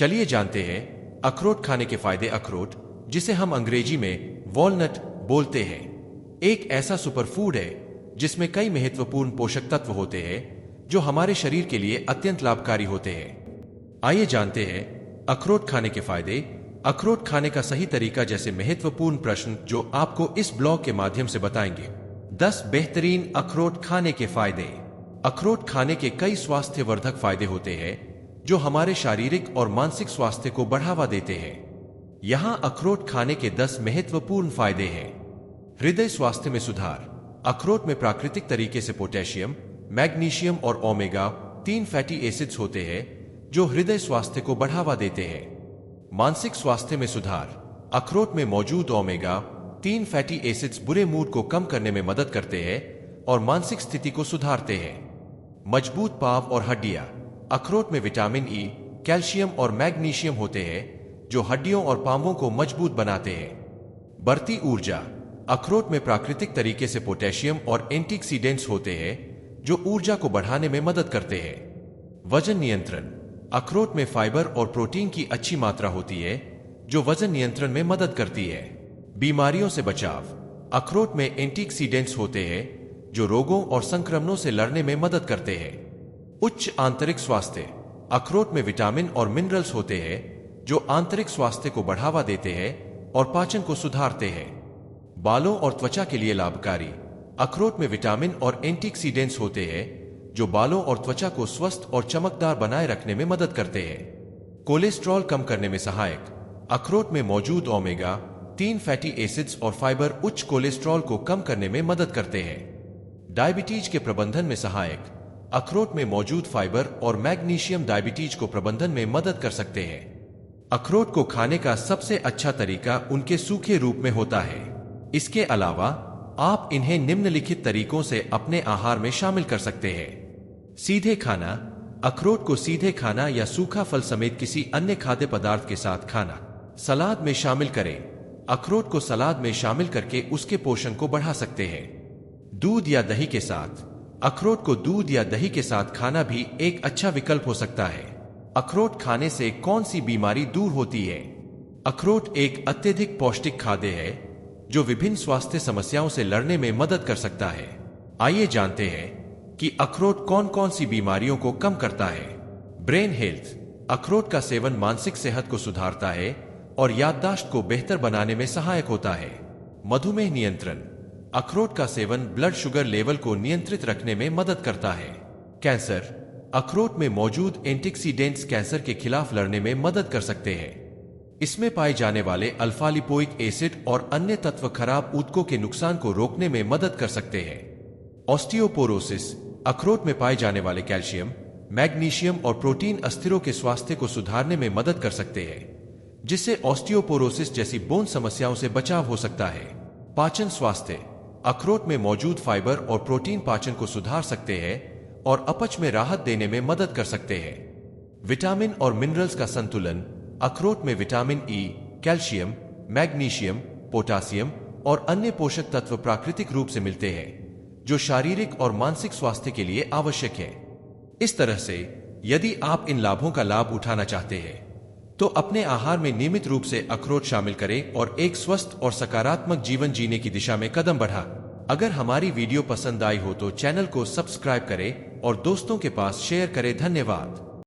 चलिए जानते हैं अखरोट खाने के फायदे। अखरोट, जिसे हम अंग्रेजी में वॉलनट बोलते हैं, एक ऐसा सुपरफूड है जिसमें कई महत्वपूर्ण पोषक तत्व होते हैं जो हमारे शरीर के लिए अत्यंत लाभकारी होते हैं। आइए जानते हैं अखरोट खाने के फायदे। अखरोट खाने का सही तरीका जैसे महत्वपूर्ण प्रश्न जो आपको इस ब्लॉग के माध्यम से बताएंगे। 10 बेहतरीन अखरोट खाने के फायदे। अखरोट खाने के कई स्वास्थ्यवर्धक फायदे होते हैं जो हमारे शारीरिक और मानसिक स्वास्थ्य को बढ़ावा देते हैं। यहाँ अखरोट खाने के 10 महत्वपूर्ण फायदे हैं। हृदय स्वास्थ्य में सुधार। अखरोट में प्राकृतिक तरीके से पोटेशियम, मैग्नीशियम और ओमेगा 3 फैटी एसिड्स होते हैं जो हृदय स्वास्थ्य को बढ़ावा देते हैं। मानसिक स्वास्थ्य में सुधार। अखरोट में मौजूद ओमेगा 3 फैटी एसिड्स बुरे मूड को कम करने में मदद करते हैं और मानसिक स्थिति को सुधारते हैं। मजबूत पांव और हड्डियां। अखरोट में विटामिन ई, कैल्शियम और मैग्नीशियम होते हैं जो हड्डियों और पांवों को मजबूत बनाते हैं। बढ़ती ऊर्जा। अखरोट में प्राकृतिक तरीके से पोटेशियम और एंटीऑक्सीडेंट्स होते हैं जो ऊर्जा को बढ़ाने में मदद करते हैं। वजन नियंत्रण। अखरोट में फाइबर और प्रोटीन की अच्छी मात्रा होती है जो वजन नियंत्रण में मदद करती है। बीमारियों से बचाव। अखरोट में एंटीऑक्सीडेंट्स होते हैं जो रोगों और संक्रमणों से लड़ने में मदद करते हैं। उच्च आंतरिक स्वास्थ्य। अखरोट में विटामिन और मिनरल्स होते हैं जो आंतरिक स्वास्थ्य को बढ़ावा देते हैं और पाचन को सुधारते हैं। बालों और त्वचा के लिए लाभकारी। अखरोट में विटामिन और एंटीऑक्सीडेंट्स होते हैं जो बालों और त्वचा को स्वस्थ और चमकदार बनाए रखने में मदद करते हैं। कोलेस्ट्रॉल कम करने में सहायक। अखरोट में मौजूद ओमेगा 3 फैटी एसिड्स और फाइबर उच्च कोलेस्ट्रॉल को कम करने में मदद करते हैं। डायबिटीज के प्रबंधन में सहायक। अखरोट में मौजूद फाइबर और मैग्नीशियम डायबिटीज को प्रबंधन में मदद कर सकते हैं। अखरोट को खाने का सबसे अच्छा तरीका उनके सूखे रूप में होता है। इसके अलावा आप इन्हें निम्नलिखित तरीकों से अपने आहार में शामिल कर सकते हैं। सीधे खाना। अखरोट को सीधे खाना या सूखा फल समेत किसी अन्य खाद्य पदार्थ के साथ खाना। सलाद में शामिल करें। अखरोट को सलाद में शामिल करके उसके पोषण को बढ़ा सकते हैं। दूध या दही के साथ। अखरोट को दूध या दही के साथ खाना भी एक अच्छा विकल्प हो सकता है। अखरोट खाने से कौन सी बीमारी दूर होती है? अखरोट एक अत्यधिक पौष्टिक खाद्य है जो विभिन्न स्वास्थ्य समस्याओं से लड़ने में मदद कर सकता है। आइए जानते हैं कि अखरोट कौन कौन सी बीमारियों को कम करता है। Brain health. अखरोट का सेवन मानसिक सेहत को सुधारता है और याददाश्त को बेहतर बनाने में सहायक होता है। मधुमेह नियंत्रण। अखरोट का सेवन ब्लड शुगर लेवल को नियंत्रित रखने में मदद करता है। कैंसर। अखरोट में मौजूद एंटीऑक्सीडेंट्स कैंसर के खिलाफ लड़ने में मदद कर सकते हैं। इसमें पाए जाने वाले अल्फा लिपोइक एसिड और अन्य तत्व खराब ऊतकों के नुकसान को रोकने में मदद कर सकते हैं। ऑस्टियोपोरोसिस। अखरोट में पाए जाने वाले कैल्शियम, मैग्नीशियम और प्रोटीन अस्थिरों के स्वास्थ्य को सुधारने में मदद कर सकते हैं, जिससे ऑस्टियोपोरोसिस जैसी बोन समस्याओं से बचाव हो सकता है। पाचन स्वास्थ्य। अखरोट में मौजूद फाइबर और प्रोटीन पाचन को सुधार सकते हैं और अपच में राहत देने में मदद कर सकते हैं। विटामिन और मिनरल्स का संतुलन। अखरोट में vitamin E, calcium, magnesium, potassium और अन्य पोषक तत्व प्राकृतिक रूप से मिलते हैं जो शारीरिक और मानसिक स्वास्थ्य के लिए आवश्यक है। इस तरह से यदि आप इन लाभों का लाभ उठाना चाहते हैं तो अपने आहार में नियमित रूप से अखरोट शामिल करें और एक स्वस्थ और सकारात्मक जीवन जीने की दिशा में कदम बढ़ा। अगर हमारी वीडियो पसंद आई हो तो चैनल को सब्सक्राइब करें और दोस्तों के पास शेयर करें। धन्यवाद।